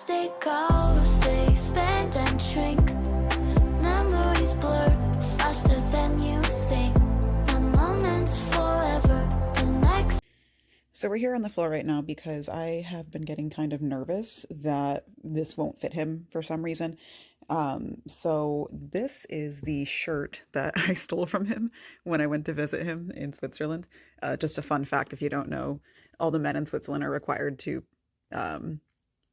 Plastic hours, they spend and shrink. Memories blur faster than you think. A moment's forever, the next. So we're here on the floor right now because I have been getting kind of nervous that this won't fit him for some reason. So this is the shirt that I stole from him when I went to visit him in Switzerland. Just a fun fact, if you don't know, all the men in Switzerland are required to um,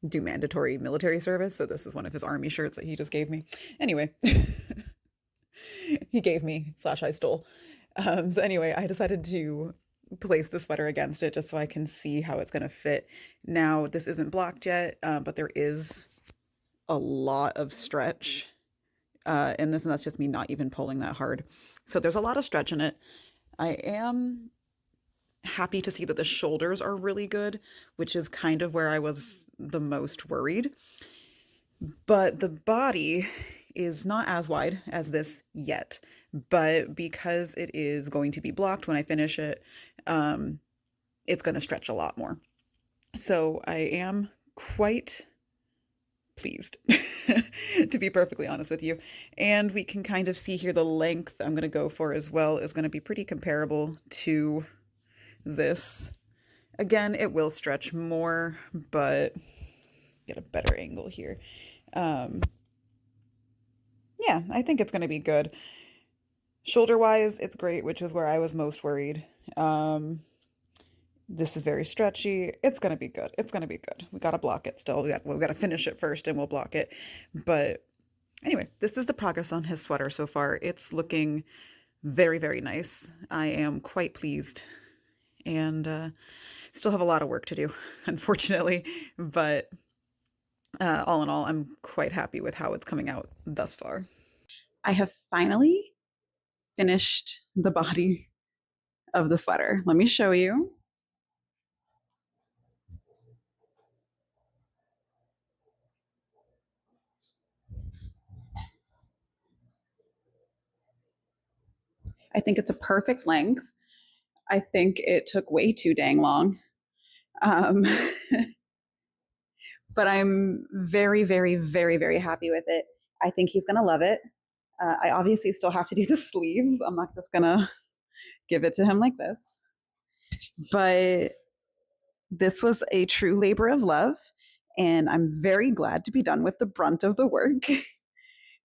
do mandatory military service. So this is one of his army shirts that he just gave me. Anyway, he gave me slash I stole. So anyway, I decided to place the sweater against it just so I can see how it's going to fit. Now, this isn't blocked yet, but there is a lot of stretch in this, and that's just me not even pulling that hard. So there's a lot of stretch in it. I am happy to see that the shoulders are really good, which is kind of where I was the most worried. But the body is not as wide as this yet. But because it is going to be blocked when I finish it, um, it's going to stretch a lot more. So I am quite pleased, to be perfectly honest with you. And we can kind of see here the length I'm going to go for as well is going to be pretty comparable to this. Again, it will stretch more, but get a better angle here. Um, yeah, I think it's going to be good. Shoulder wise, it's great, which is where I was most worried. This is very stretchy. It's gonna be good. It's gonna be good. We gotta block it still. We gotta finish it first and we'll block it. But anyway, this is the progress on his sweater so far. It's looking very, very nice. I am quite pleased and still have a lot of work to do, unfortunately. But all in all, I'm quite happy with how it's coming out thus far. I have finally finished the body of the sweater. Let me show you. I think it's a perfect length. I think it took way too dang long. Um, but I'm very, very, very, very happy with it. I think he's going to love it. I obviously still have to do the sleeves. I'm not just going to give it to him like this. But this was a true labor of love. And I'm very glad to be done with the brunt of the work.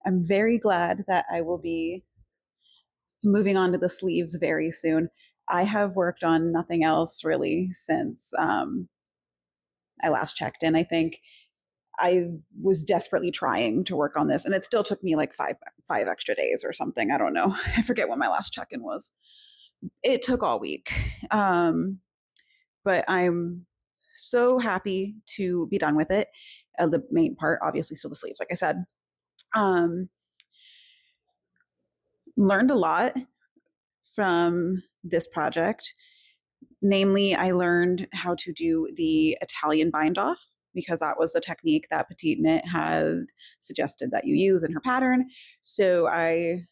I'm very glad that I will be moving on to the sleeves very soon. I have worked on nothing else really since I last checked in. I think I was desperately trying to work on this, and it still took me like five extra days or something. I don't know. I forget when my last check-in was. It took all week, but I'm so happy to be done with it. The main part, obviously, still the sleeves, like I said. Um, Learned a lot from this project. Namely, I learned how to do the Italian bind off because that was the technique that Petite Knit had suggested that you use in her pattern. So I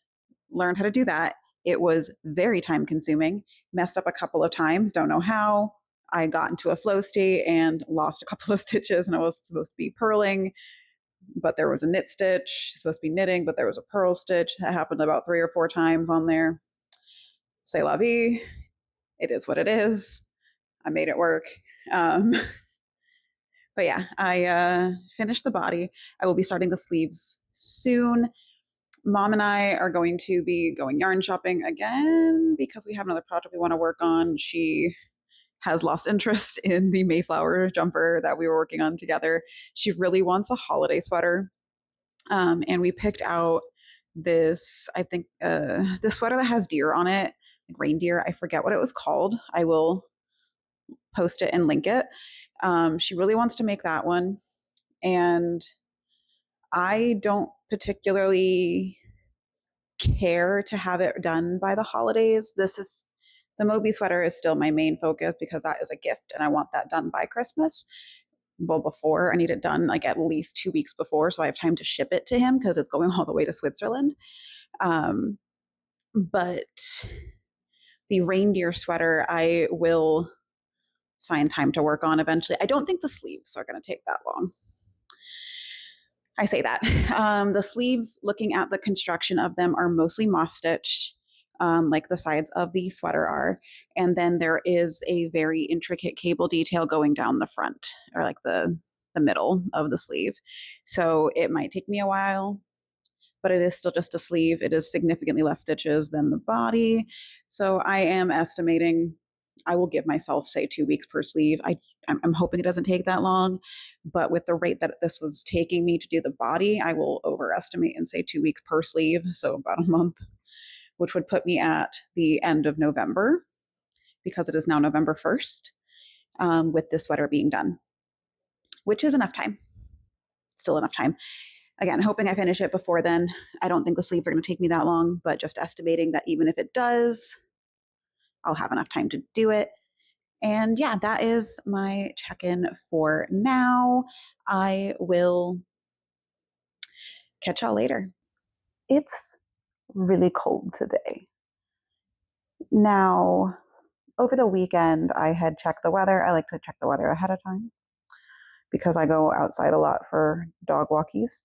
learned how to do that. It was very time consuming, messed up a couple of times, don't know how. I got into a flow state and lost a couple of stitches, and I was supposed to be purling, but there was a knit stitch, supposed to be knitting, but there was a purl stitch. That happened about 3 or 4 times on there. C'est la vie. It is what it is. I made it work. Um, but yeah, I finished the body. I will be starting the sleeves soon. Mom and I are going to be going yarn shopping again because we have another project we want to work on. She has lost interest in the Mayflower jumper that we were working on together. She really wants a holiday sweater. And we picked out this, I think, this sweater that has deer on it, like reindeer. I forget what it was called. I will post it and link it. She really wants to make that one. And I don't particularly care to have it done by the holidays. The Moby sweater is still my main focus because that is a gift and I want that done by Christmas. Well, before I need it done like at least 2 weeks before, so I have time to ship it to him because it's going all the way to Switzerland. But the reindeer sweater, I will find time to work on eventually. I don't think the sleeves are going to take that long. I say that. The sleeves, looking at the construction of them, are mostly moss stitch, like the sides of the sweater are. And then there is a very intricate cable detail going down the front, or like the middle of the sleeve. So it might take me a while, but it is still just a sleeve. It is significantly less stitches than the body. So I am estimating I will give myself, say, 2 weeks per sleeve. I'm hoping it doesn't take that long, but with the rate that this was taking me to do the body, I will overestimate and say 2 weeks per sleeve. So about a month, which would put me at the end of November because it is now November 1st, with this sweater being done, which is enough time. Still enough time. Again, hoping I finish it before then. I don't think the sleeves are going to take me that long, but just estimating that even if it does, I'll have enough time to do it. And yeah, that is my check-in for now. I will catch y'all later. It's really cold today. Now, over the weekend, I had checked the weather. I like to check the weather ahead of time because I go outside a lot for dog walkies.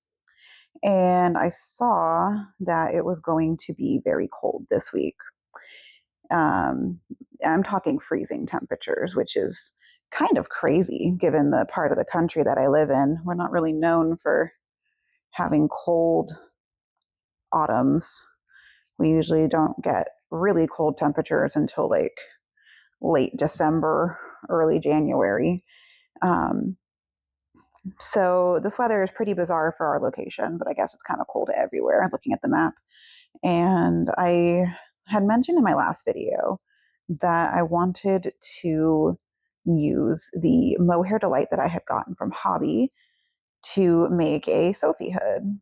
And I saw that it was going to be very cold this week. I'm talking freezing temperatures, which is kind of crazy given the part of the country that I live in. We're not really known for having cold autumns. We usually don't get really cold temperatures until like late December, early January. Um, so this weather is pretty bizarre for our location, but I guess it's kind of cold everywhere looking at the map. And I had mentioned in my last video that I wanted to use the mohair delight that I had gotten from Hobby to make a Sophie hood.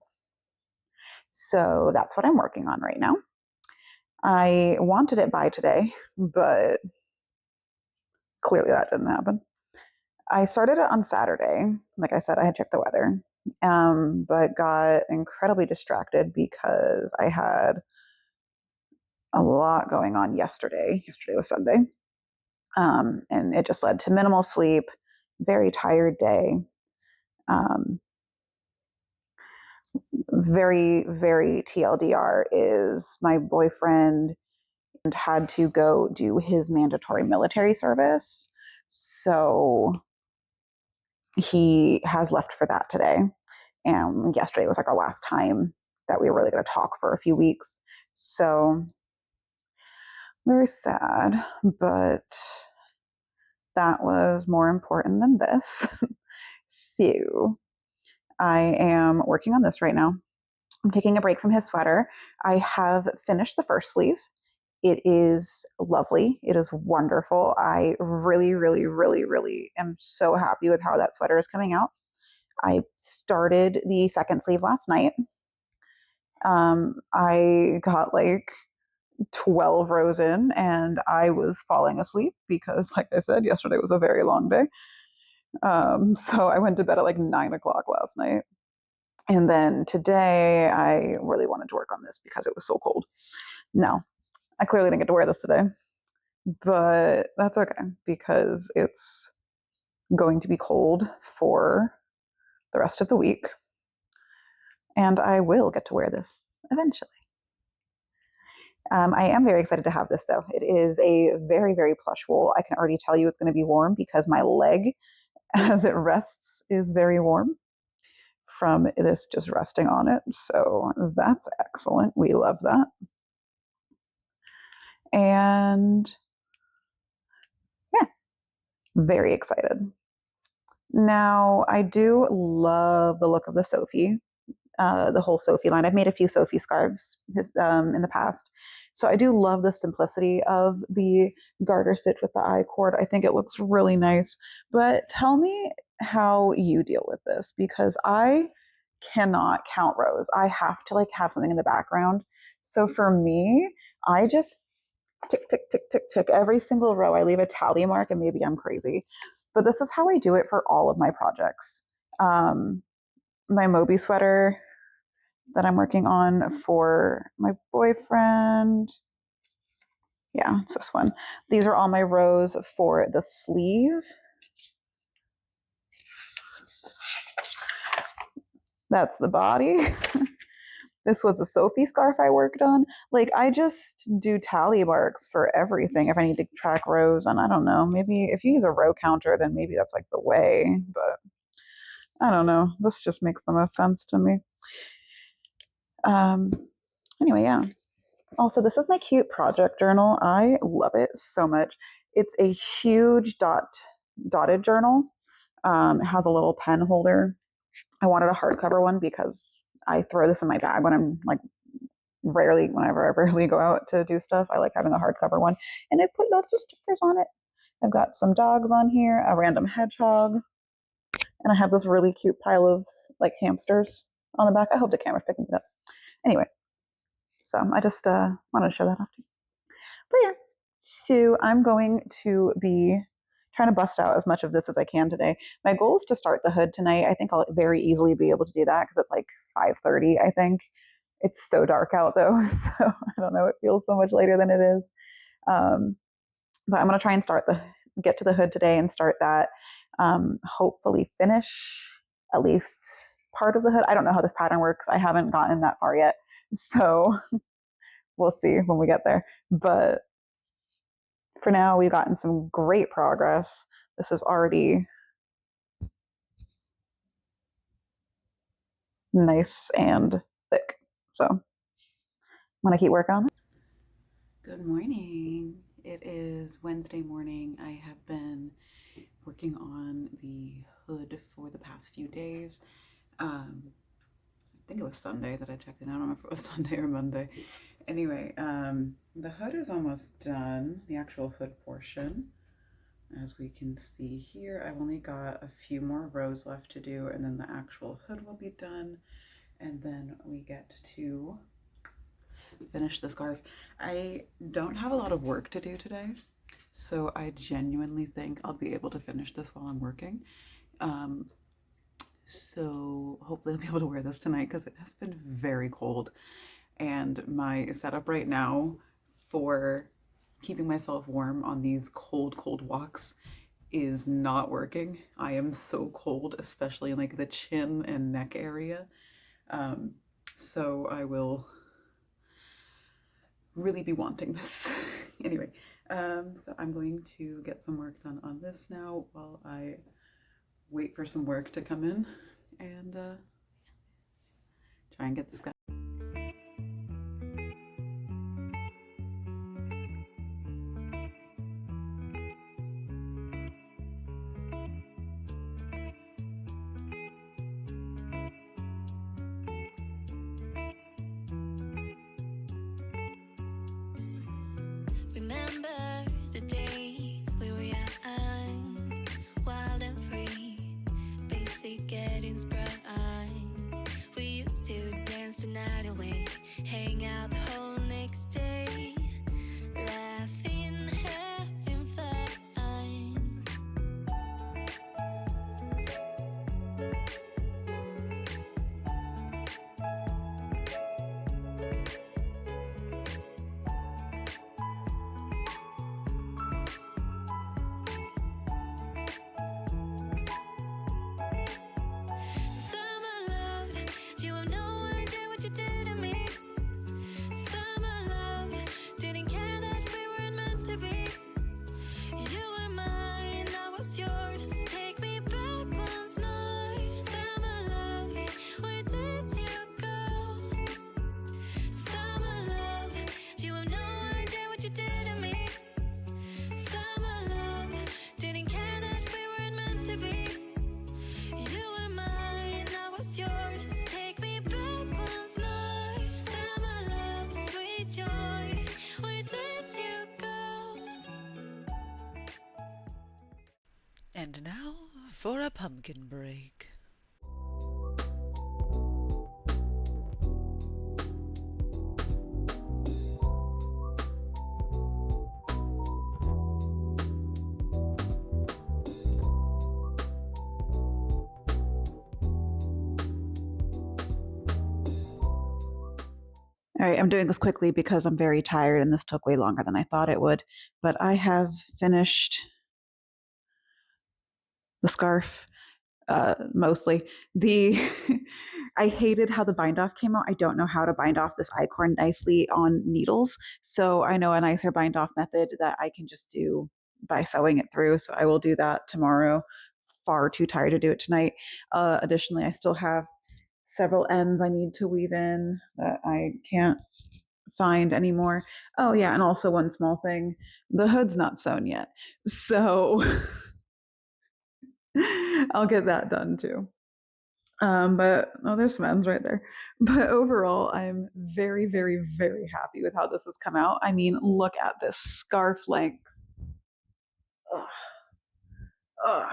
So that's what I'm working on right now. I wanted it by today, but clearly that didn't happen. I started it on Saturday. Like I said, I had checked the weather, but got incredibly distracted because I had a lot going on yesterday. Yesterday was Sunday. And it just led to minimal sleep, very tired day. Um, very, very TLDR is my boyfriend had to go do his mandatory military service. So he has left for that today. And yesterday was like our last time that we were really going to talk for a few weeks. So very sad, but that was more important than this. So I am working on this right now. I'm taking a break from his sweater. I have finished the first sleeve. It is lovely. It is wonderful. I really, really, really, really am so happy with how that sweater is coming out. I started the second sleeve last night. I got like 12 rows in and I was falling asleep because, like I said, yesterday was a very long day. So I went to bed at like 9 o'clock last night. And then today I really wanted to work on this because it was so cold. No, I clearly didn't get to wear this today, but that's okay because it's going to be cold for the rest of the week. And I will get to wear this eventually. I am very excited to have this though. It is a very, very plush wool. I can already tell you it's going to be warm because my leg, as it rests, is very warm from this just resting on it. So that's excellent. We love that. And yeah, very excited. Now, I do love the look of the Sophie, the whole Sophie line. I've made a few Sophie scarves in the past. So I do love the simplicity of the garter stitch with the I-cord. I think it looks really nice. But tell me how you deal with this because I cannot count rows. I have to like have something in the background. So for me, I just tick, tick, tick, tick, tick every single row. I leave a tally mark and maybe I'm crazy. But this is how I do it for all of my projects. My Moby sweater that I'm working on for my boyfriend. Yeah, it's this one. These are all my rows for the sleeve. That's the body. This was a Sophie scarf I worked on. Like, I just do tally marks for everything if I need to track rows. And I don't know, maybe if you use a row counter, then maybe that's like the way. But I don't know. This just makes the most sense to me. Um, anyway, yeah. Also, this is my cute project journal. I love it so much. It's a huge dotted journal. It has a little pen holder. I wanted a hardcover one because I throw this in my bag when I'm like whenever I rarely go out to do stuff. I like having a hardcover one. And I put lots of stickers on it. I've got some dogs on here, a random hedgehog, and I have this really cute pile of like hamsters on the back. I hope the camera's picking it up. Anyway, so I just wanted to show that off to you. But yeah, so I'm going to be trying to bust out as much of this as I can today. My goal is to start the hood tonight. I think I'll very easily be able to do that because it's like 5:30, I think. It's so dark out though, so I don't know. It feels so much later than it is. But I'm going to try and get to the hood today and start that. Hopefully finish at least part of the hood. I don't know how this pattern works. I haven't gotten that far yet, so we'll see when we get there. But for now, we've gotten some great progress. This is already nice and thick. So I'm going to keep working on it. Good morning. It is Wednesday morning. I have been working on the hood for the past few days. I think it was Sunday that I checked in. I don't remember if it was Sunday or Monday. Anyway, the hood is almost done, the actual hood portion. As we can see here, I've only got a few more rows left to do, and then the actual hood will be done. And then we get to finish the scarf. I don't have a lot of work to do today, so I genuinely think I'll be able to finish this while I'm working. So hopefully I'll be able to wear this tonight because it has been very cold. And my setup right now for keeping myself warm on these cold walks is not working. I am so cold, especially in like the chin and neck area. So I will really be wanting this. Anyway, so I'm going to get some work done on this now while I wait for some work to come in and try and get this done. Remember the days we were young, wild and free, basic getting sprung. We used to dance the night away, hang out the whole next day, laughing, having fun. Summer love, you have no idea what you did to me. Summer love, didn't care that we weren't meant to be. You were mine, I was yours. Take me back once more. Summer love, where did you go? Summer love, you have no idea what you did to me. Summer love, didn't care that we weren't meant to be. You were mine, I was yours. Take me back once more. Summer love, sweet joy, where did you go? And now for a pumpkin break. All right, I'm doing this quickly because I'm very tired and this took way longer than I thought it would. But I have finished the scarf, mostly. The I hated how the bind off came out. I don't know how to bind off this I-cord nicely on needles. So I know a nicer bind off method that I can just do by sewing it through. So I will do that tomorrow. Far too tired to do it tonight. Additionally, I still have several ends I need to weave in that I can't find anymore. Oh yeah, and also one small thing. The hood's not sewn yet. So I'll get that done too. But oh, there's some ends right there. But overall, I'm very, very, very happy with how this has come out. I mean, look at this scarf length. Ugh. Ugh.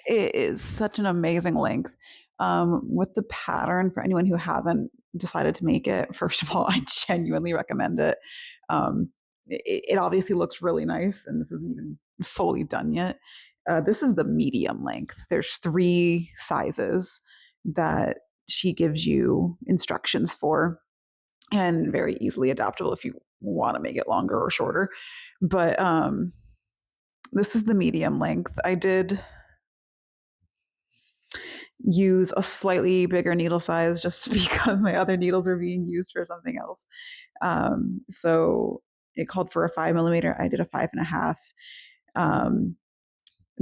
It is such an amazing length. With the pattern, for anyone who hasn't decided to make it, first of all, I genuinely recommend it. It obviously looks really nice, and this isn't even fully done yet. This is the medium length. There's 3 sizes that she gives you instructions for, and very easily adaptable if you want to make it longer or shorter. But this is the medium length. I did use a slightly bigger needle size just because my other needles were being used for something else. So it called for a 5 millimeter. I did a 5.5.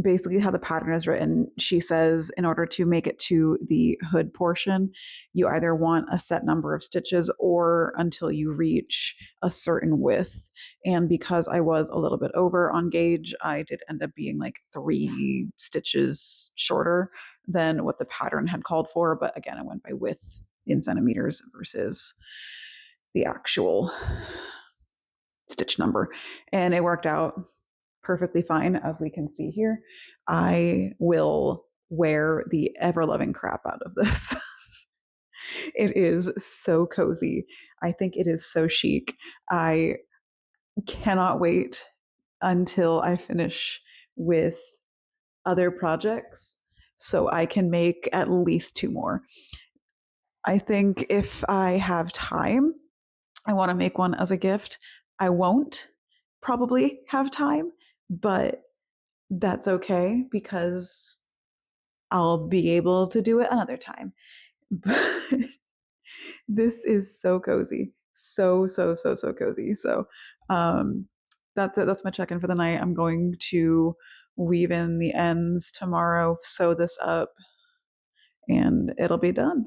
Basically, how the pattern is written, she says in order to make it to the hood portion, you either want a set number of stitches or until you reach a certain width. And because I was a little bit over on gauge, I did end up being like 3 stitches shorter than what the pattern had called for. But again, I went by width in centimeters versus the actual stitch number. And it worked out perfectly fine, as we can see here. I will wear the ever loving crap out of this. It is so cozy. I think it is so chic. I cannot wait until I finish with other projects so I can make at least 2 more. I think if I have time, I want to make one as a gift. I won't probably have time, but that's okay because I'll be able to do it another time. But this is so cozy. So, so, so, so cozy. So that's it. That's my check-in for the night. I'm going to weave in the ends tomorrow, sew this up, and it'll be done.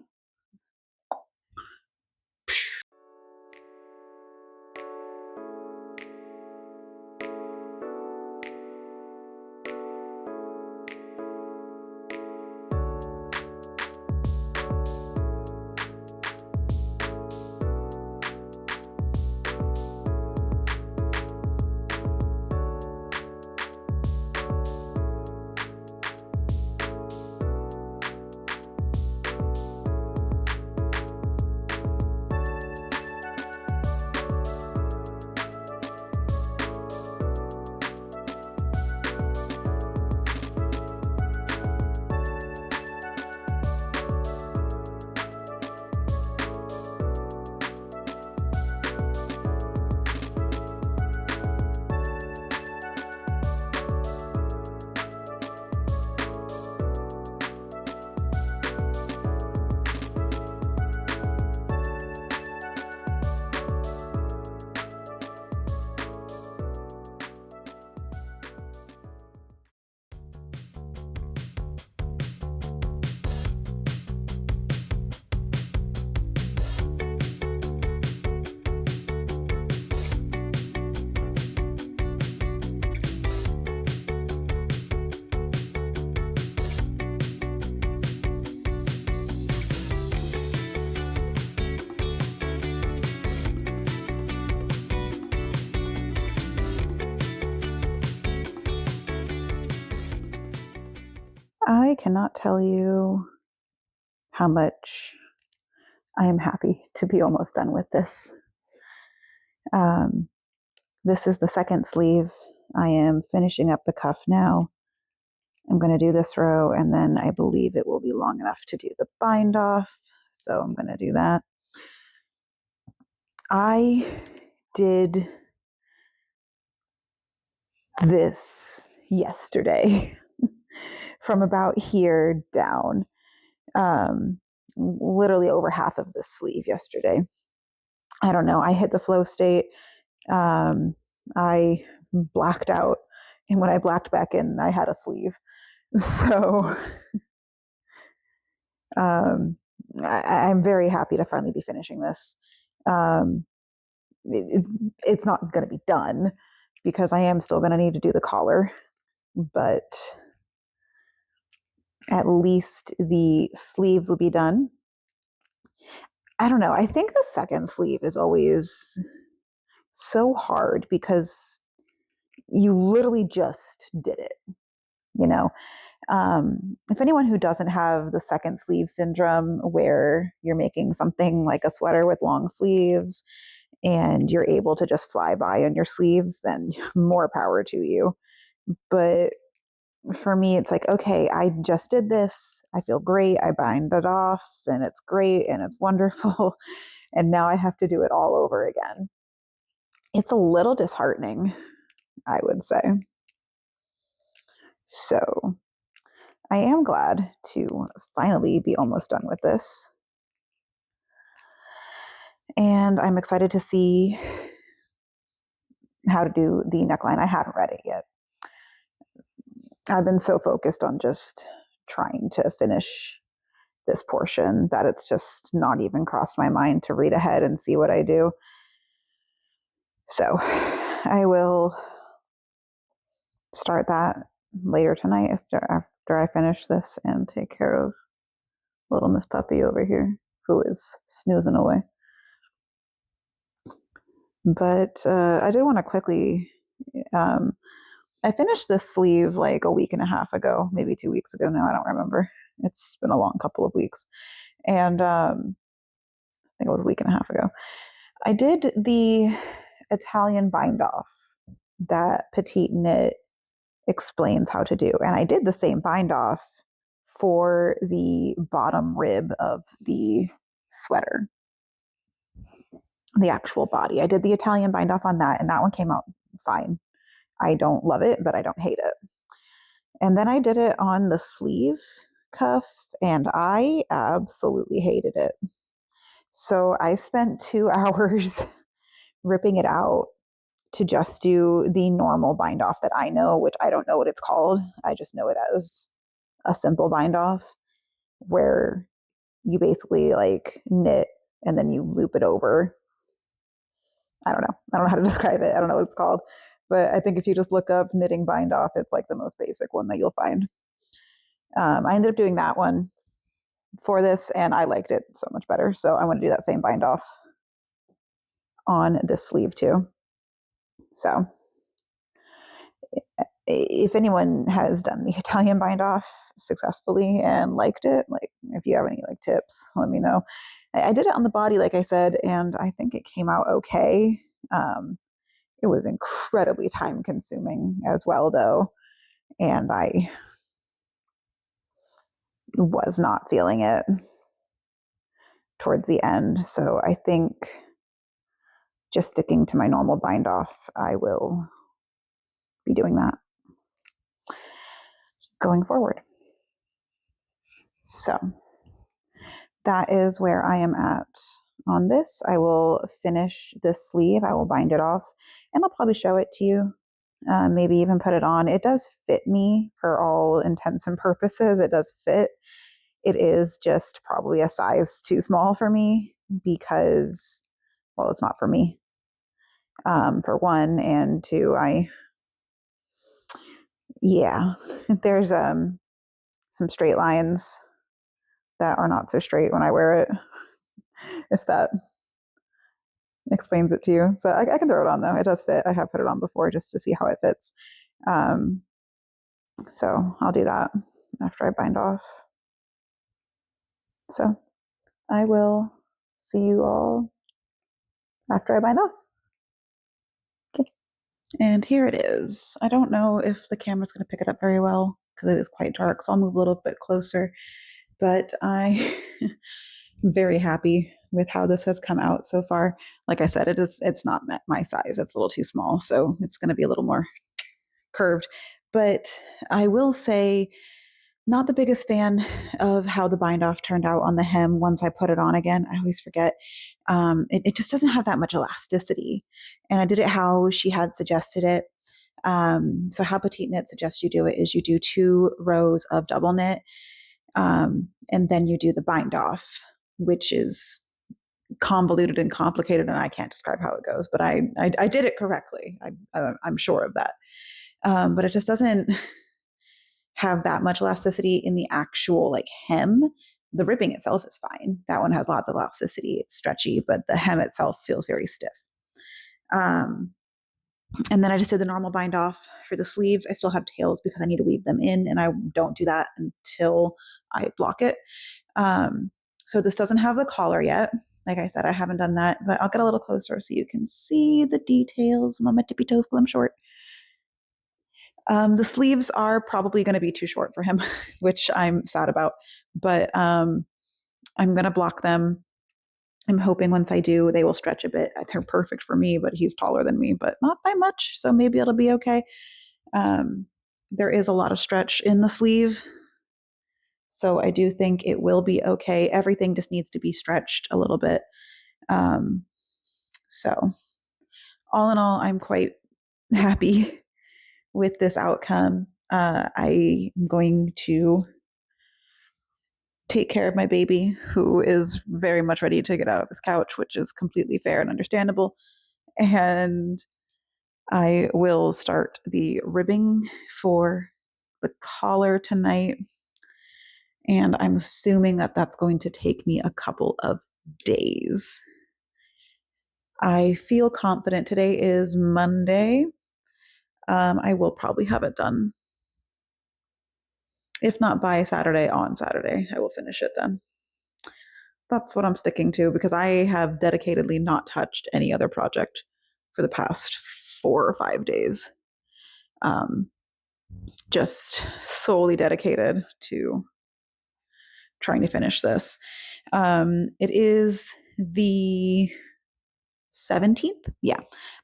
I cannot tell you how much I am happy to be almost done with this. This is the second sleeve. I am finishing up the cuff now. I'm going to do this row, and then I believe it will be long enough to do the bind off. So I'm going to do that. I did this yesterday from about here down. literally over half of this sleeve yesterday. I don't know. I hit the flow state. I blacked out. And when I blacked back in, I had a sleeve. So I'm very happy to finally be finishing this. Um, it's not going to be done because I am still going to need to do the collar, but at least the sleeves will be done. I don't know. I think the second sleeve is always so hard because you literally just did it, you know? If anyone who doesn't have the second sleeve syndrome, where you're making something like a sweater with long sleeves and you're able to just fly by on your sleeves, then more power to you. But for me, it's like, okay, I just did this. I feel great. I bind it off and it's great and it's wonderful. And now I have to do it all over again. It's a little disheartening, I would say. So I am glad to finally be almost done with this. And I'm excited to see how to do the neckline. I haven't read it yet. I've been so focused on just trying to finish this portion that it's just not even crossed my mind to read ahead and see what I do. So I will start that later tonight after I finish this and take care of little Miss Puppy over here, who is snoozing away. But I did want to quickly, I finished this sleeve like a week and a half ago, maybe 2 weeks ago now. I don't remember. It's been a long couple of weeks. And I think it was a week and a half ago. I did the Italian bind off that Petite Knit explains how to do. And I did the same bind off for the bottom rib of the sweater, the actual body. I did the Italian bind off on that, and that one came out fine. I don't love it, but I don't hate it. And then I did it on the sleeve cuff, and I absolutely hated it. So I spent 2 hours ripping it out to just do the normal bind off that I know, which I don't know what it's called. I just know it as a simple bind off, where you basically like knit and then you loop it over. I don't know how to describe it. I don't know what it's called. But I think if you just look up knitting bind off, it's like the most basic one that you'll find. I ended up doing that one for this, and I liked it so much better. So I want to do that same bind off on this sleeve too. So if anyone has done the Italian bind off successfully and liked it, like if you have any like tips, let me know. I did it on the body, like I said, and I think it came out okay. It was incredibly time consuming as well, though, and I was not feeling it towards the end. So I think just sticking to my normal bind off, I will be doing that going forward. So that is where I am at on this. I will finish this sleeve. I will bind it off, and I'll probably show it to you. Maybe even put it on. It does fit me for all intents and purposes. It does fit. It is just probably a size too small for me because, well, it's not for me. For one, and two, there's some straight lines that are not so straight when I wear it, if that explains it to you. So I can throw it on though. It does fit. I have put it on before just to see how it fits. So I'll do that after I bind off. So I will see you all after I bind off. Okay. And here it is. I don't know if the camera's going to pick it up very well because it is quite dark. So I'll move a little bit closer. But I am very happy with how this has come out so far. Like I said, it's not my size. It's a little too small. So it's going to be a little more curved. But I will say Not the biggest fan of how the bind off turned out on the hem once I put it on again. I always forget. It just doesn't have that much elasticity. And I did it how she had suggested it. So how Petite Knit suggests you do it is you do 2 rows of double knit, and then you do the bind off, which is convoluted and complicated, and I can't describe how it goes, but I did it correctly. I'm sure of that. But it just doesn't have that much elasticity in the actual like hem. The ribbing itself is fine. That one has lots of elasticity. It's stretchy, but the hem itself feels very stiff. And then I just did the normal bind off for the sleeves. I still have tails because I need to weave them in, and I don't do that until I block it. So this doesn't have the collar yet. Like I said, I haven't done that, but I'll get a little closer so you can see the details. I'm on my tippy toes because I'm short. The sleeves are probably going to be too short for him, which I'm sad about, but I'm going to block them. I'm hoping once I do, they will stretch a bit. They're perfect for me, but he's taller than me, but not by much. So maybe it'll be okay. There is a lot of stretch in the sleeve. So I do think it will be okay. Everything just needs to be stretched a little bit. So all in all, I'm quite happy with this outcome. I am going to take care of my baby, who is very much ready to get out of this couch, which is completely fair and understandable. And I will start the ribbing for the collar tonight. And I'm assuming that that's going to take me a couple of days. I feel confident. Today is Monday. I will probably have it done. If not by Saturday, on Saturday, I will finish it then. That's what I'm sticking to because I have dedicatedly not touched any other project for the past 4 or 5 days. Just solely dedicated to trying to finish this. It is the 17th. Yeah,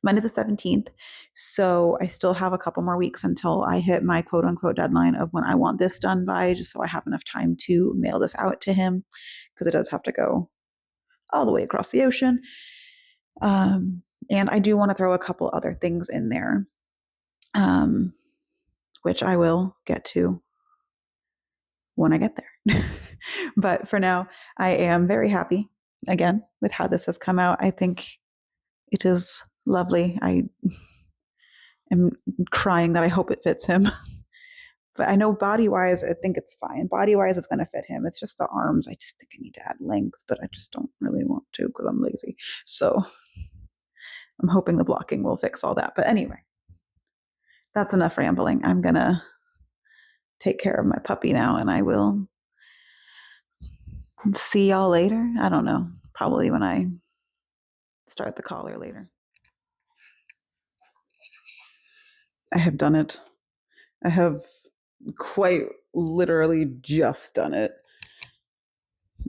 Monday the 17th. So I still have a couple more weeks until I hit my quote unquote deadline of when I want this done by, just so I have enough time to mail this out to him because it does have to go all the way across the ocean. And I do want to throw a couple other things in there, which I will get to when I get there. But for now, I am very happy again with how this has come out. I think it is lovely. I am crying that I hope it fits him. But I know body-wise, I think it's fine. Body-wise, it's going to fit him. It's just the arms. I just think I need to add length, but I just don't really want to because I'm lazy. So I'm hoping the blocking will fix all that. But anyway, that's enough rambling. I'm going to take care of my puppy now, and I will see y'all later. I don't know. Probably when I start the collar later. I have done it. I have quite literally just done it.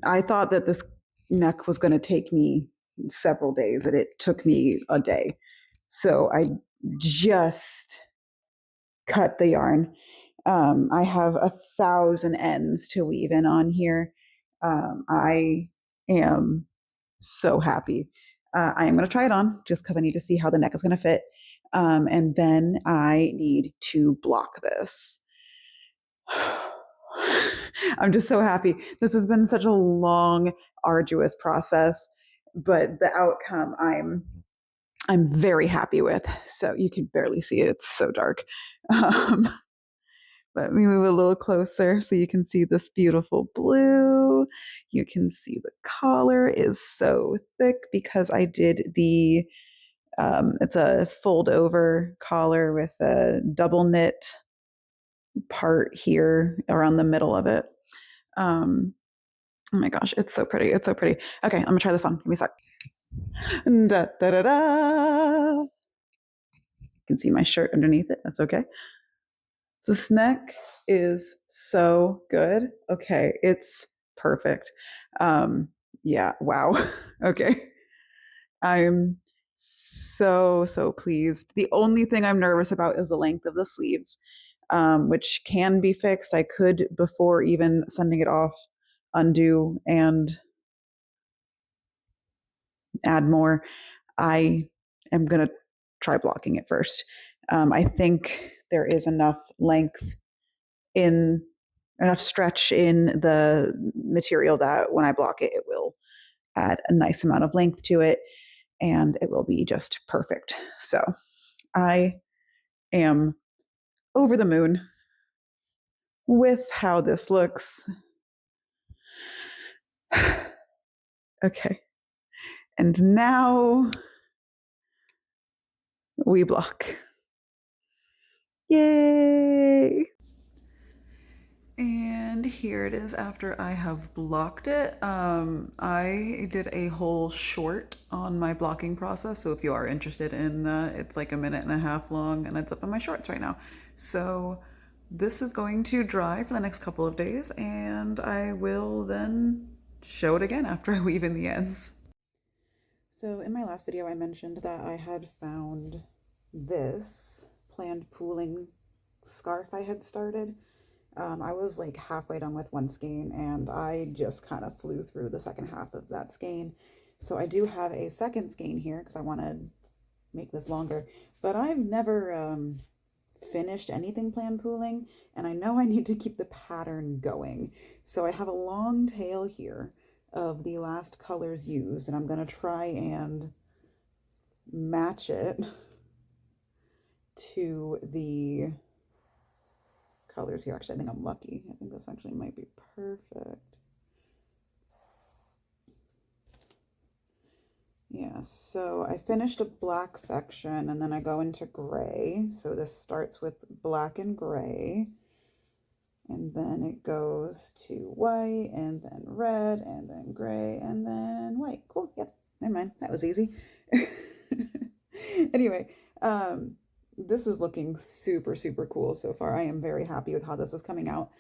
I thought that this neck was going to take me several days, and it took me a day. So I just cut the yarn. I have 1,000 ends to weave in on here. I am so happy. I am going to try it on just because I need to see how the neck is going to fit. And then I need to block this. I'm just so happy. This has been such a long, arduous process, but the outcome I'm very happy with. So you can barely see it. It's so dark. Let me move a little closer so you can see this beautiful blue. You can see the collar is so thick because I did the, it's a fold over collar with a double knit part here around the middle of it. Oh my gosh, it's so pretty. It's so pretty. Okay, I'm gonna try this on. Give me a sec. Da, da, da, da. You can see my shirt underneath it. That's okay. This neck is so good. Okay, it's perfect. Yeah, wow. Okay. I'm so pleased. The only thing I'm nervous about is the length of the sleeves. which can be fixed. I could, before even sending it off, undo and add more. I am going to try blocking it first. I think there is enough length in enough stretch in the material that when I block it, it will add a nice amount of length to it and it will be just perfect. So I am over the moon with how this looks. Okay. And now we block. Yay! And here it is after I have blocked it. I did a whole short on my blocking process. So if you are interested in that, it's like 1.5 minutes long and it's up in my shorts right now. So this is going to dry for the next couple of days and I will then show it again after I weave in the ends. So in my last video, I mentioned that I had found this planned pooling scarf I had started. I was like halfway done with one skein and I just kind of flew through the second half of that skein. So I do have a second skein here because I want to make this longer, but I've never finished anything planned pooling and I know I need to keep the pattern going. So I have a long tail here of the last colors used and I'm going to try and match it to the colors here. Actually, I think I'm lucky. I think this actually might be perfect. Yeah, so I finished a black section and then I go into gray. So this starts with black and gray. And then it goes to white and then red and then gray and then white. Cool. Yep. Never mind. That was easy. Anyway, this is looking super, super cool so far. I am very happy with how this is coming out.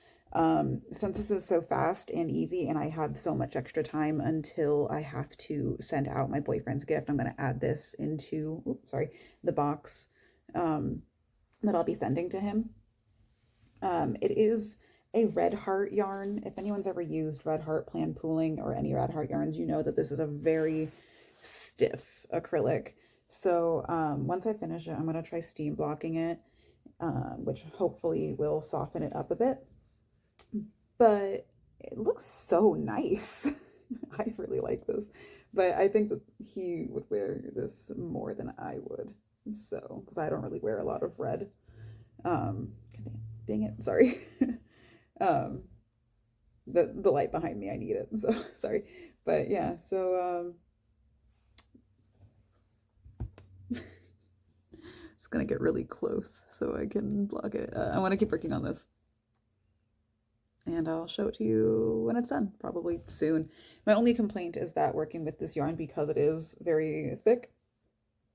Since this is so fast and easy and I have so much extra time until I have to send out my boyfriend's gift, I'm going to add this into, the box that I'll be sending to him. It is a red heart yarn. If anyone's ever used red heart planned pooling or any red heart yarns, you know that this is a very stiff acrylic. So once I finish it, I'm going to try steam blocking it, which hopefully will soften it up a bit. But it looks so nice. I really like this. But I think that he would wear this more than I would. So, because I don't really wear a lot of red. Dang it, sorry. The light behind me, I need it. So, sorry. But yeah, so just gonna get really close so I can block it. I want to keep working on this. And I'll show it to you when it's done, probably soon. My only complaint is that working with this yarn, because it is very thick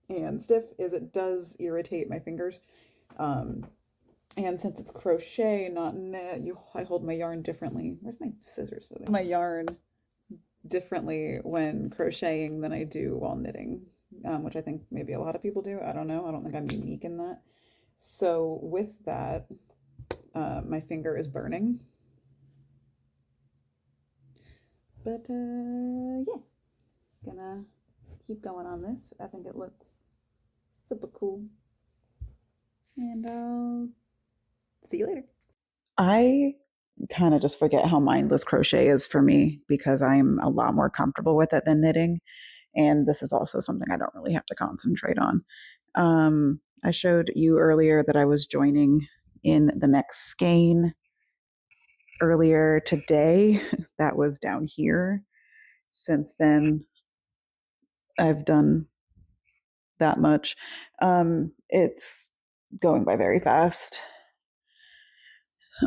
and stiff, is it does irritate my fingers. And since it's crochet, not knit, I hold my yarn differently. Where's my scissors? My yarn differently when crocheting than I do while knitting, which I think maybe a lot of people do. I don't know. I don't think I'm unique in that. So with that, my finger is burning. But yeah, gonna keep going on this. I think it looks super cool. And I'll see you later. I kind of just forget how mindless crochet is for me because I'm a lot more comfortable with it than knitting. And this is also something I don't really have to concentrate on. I showed you earlier that I was joining in the next skein earlier today. That was down here. Since then, I've done that much. It's going by very fast.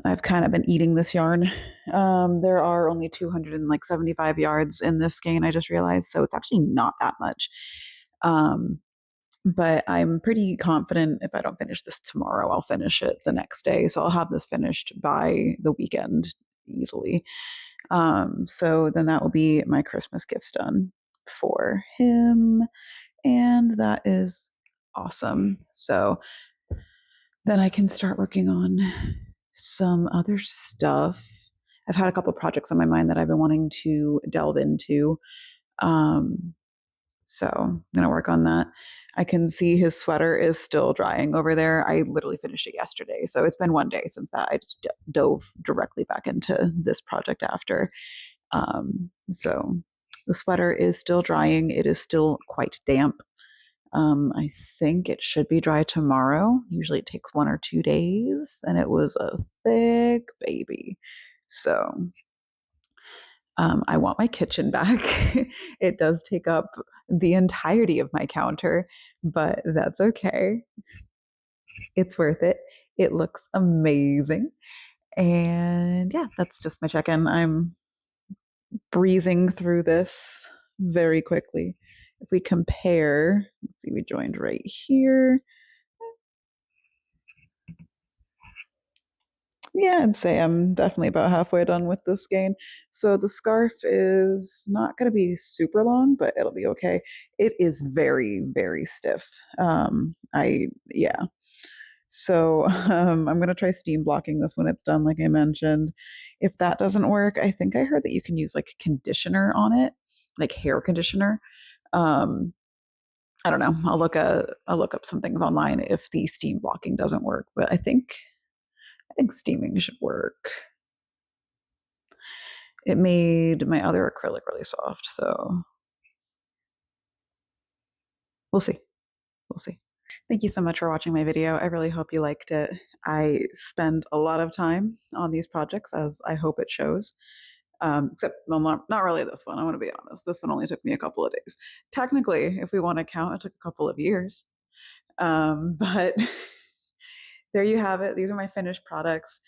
I've kind of been eating this yarn. There are only 275 yards in this skein, I just realized, so it's actually not that much. But I'm pretty confident if I don't finish this tomorrow, I'll finish it the next day. So I'll have this finished by the weekend easily. So then that will be my Christmas gifts done for him. And that is awesome. So then I can start working on some other stuff. I've had a couple projects on my mind that I've been wanting to delve into. So I'm going to work on that. I can see his sweater is still drying over there. I literally finished it yesterday. So it's been one day since that. I just dove directly back into this project after. So the sweater is still drying. It is still quite damp. I think it should be dry tomorrow. Usually it takes 1 or 2 days, and it was a thick baby. So I want my kitchen back. It does take up the entirety of my counter, but that's okay. It's worth it. It looks amazing. And yeah, that's just my check in. I'm breezing through this very quickly. If we compare, let's see, we joined right here. Yeah, I'd say I'm definitely about halfway done with this skein. So the scarf is not going to be super long, but it'll be okay. It is very, very stiff. Yeah. So I'm going to try steam blocking this when it's done, like I mentioned. If that doesn't work, I think I heard that you can use like conditioner on it, like hair conditioner. Um, I don't know. I'll look up some things online if the steam blocking doesn't work, but I think steaming should work. It made my other acrylic really soft, so we'll see. We'll see. Thank you so much for watching my video. I really hope you liked it. I spend a lot of time on these projects, as I hope it shows. Except, well, not really this one. I want to be honest. This one only took me a couple of days. Technically, if we want to count, it took a couple of years. But there you have it. These are my finished products.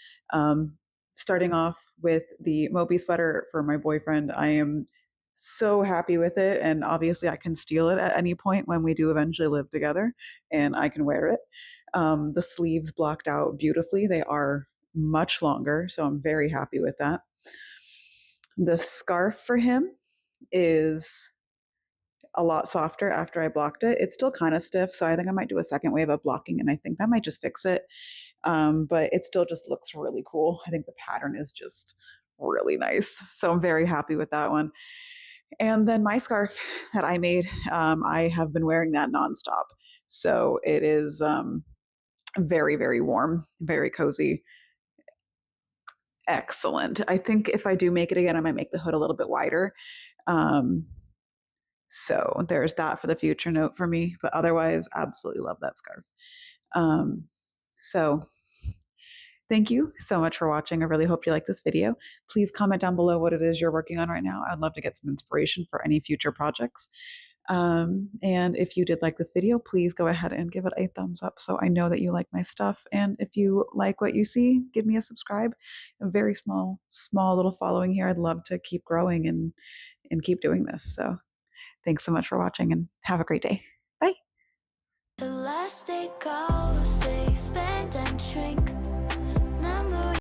Starting off with the Moby sweater for my boyfriend. I am so happy with it. And obviously, I can steal it at any point when we do eventually live together and I can wear it. The sleeves blocked out beautifully. They are much longer. So I'm very happy with that. The scarf for him is a lot softer after I blocked it. It's still kind of stiff, so I think I might do a second wave of blocking, and I think that might just fix it. But it still just looks really cool. I think the pattern is just really nice. So I'm very happy with that one. And then my scarf that I made, I have been wearing that nonstop. So it is very, very warm, very cozy. Excellent. I think if I do make it again, I might make the hood a little bit wider. Um, so there's that for the future note for me. But otherwise, absolutely love that scarf. So thank you so much for watching. I really hope you like this video. Please comment down below what it is you're working on right now. I'd love to get some inspiration for any future projects. And if you did like this video, please go ahead and give it a thumbs up so I know that you like my stuff. And if you like what you see, give me a subscribe. A very small little following here. I'd love to keep growing and keep doing this. So thanks so much for watching and have a great day. Bye. Elastic goes, they expand and shrink.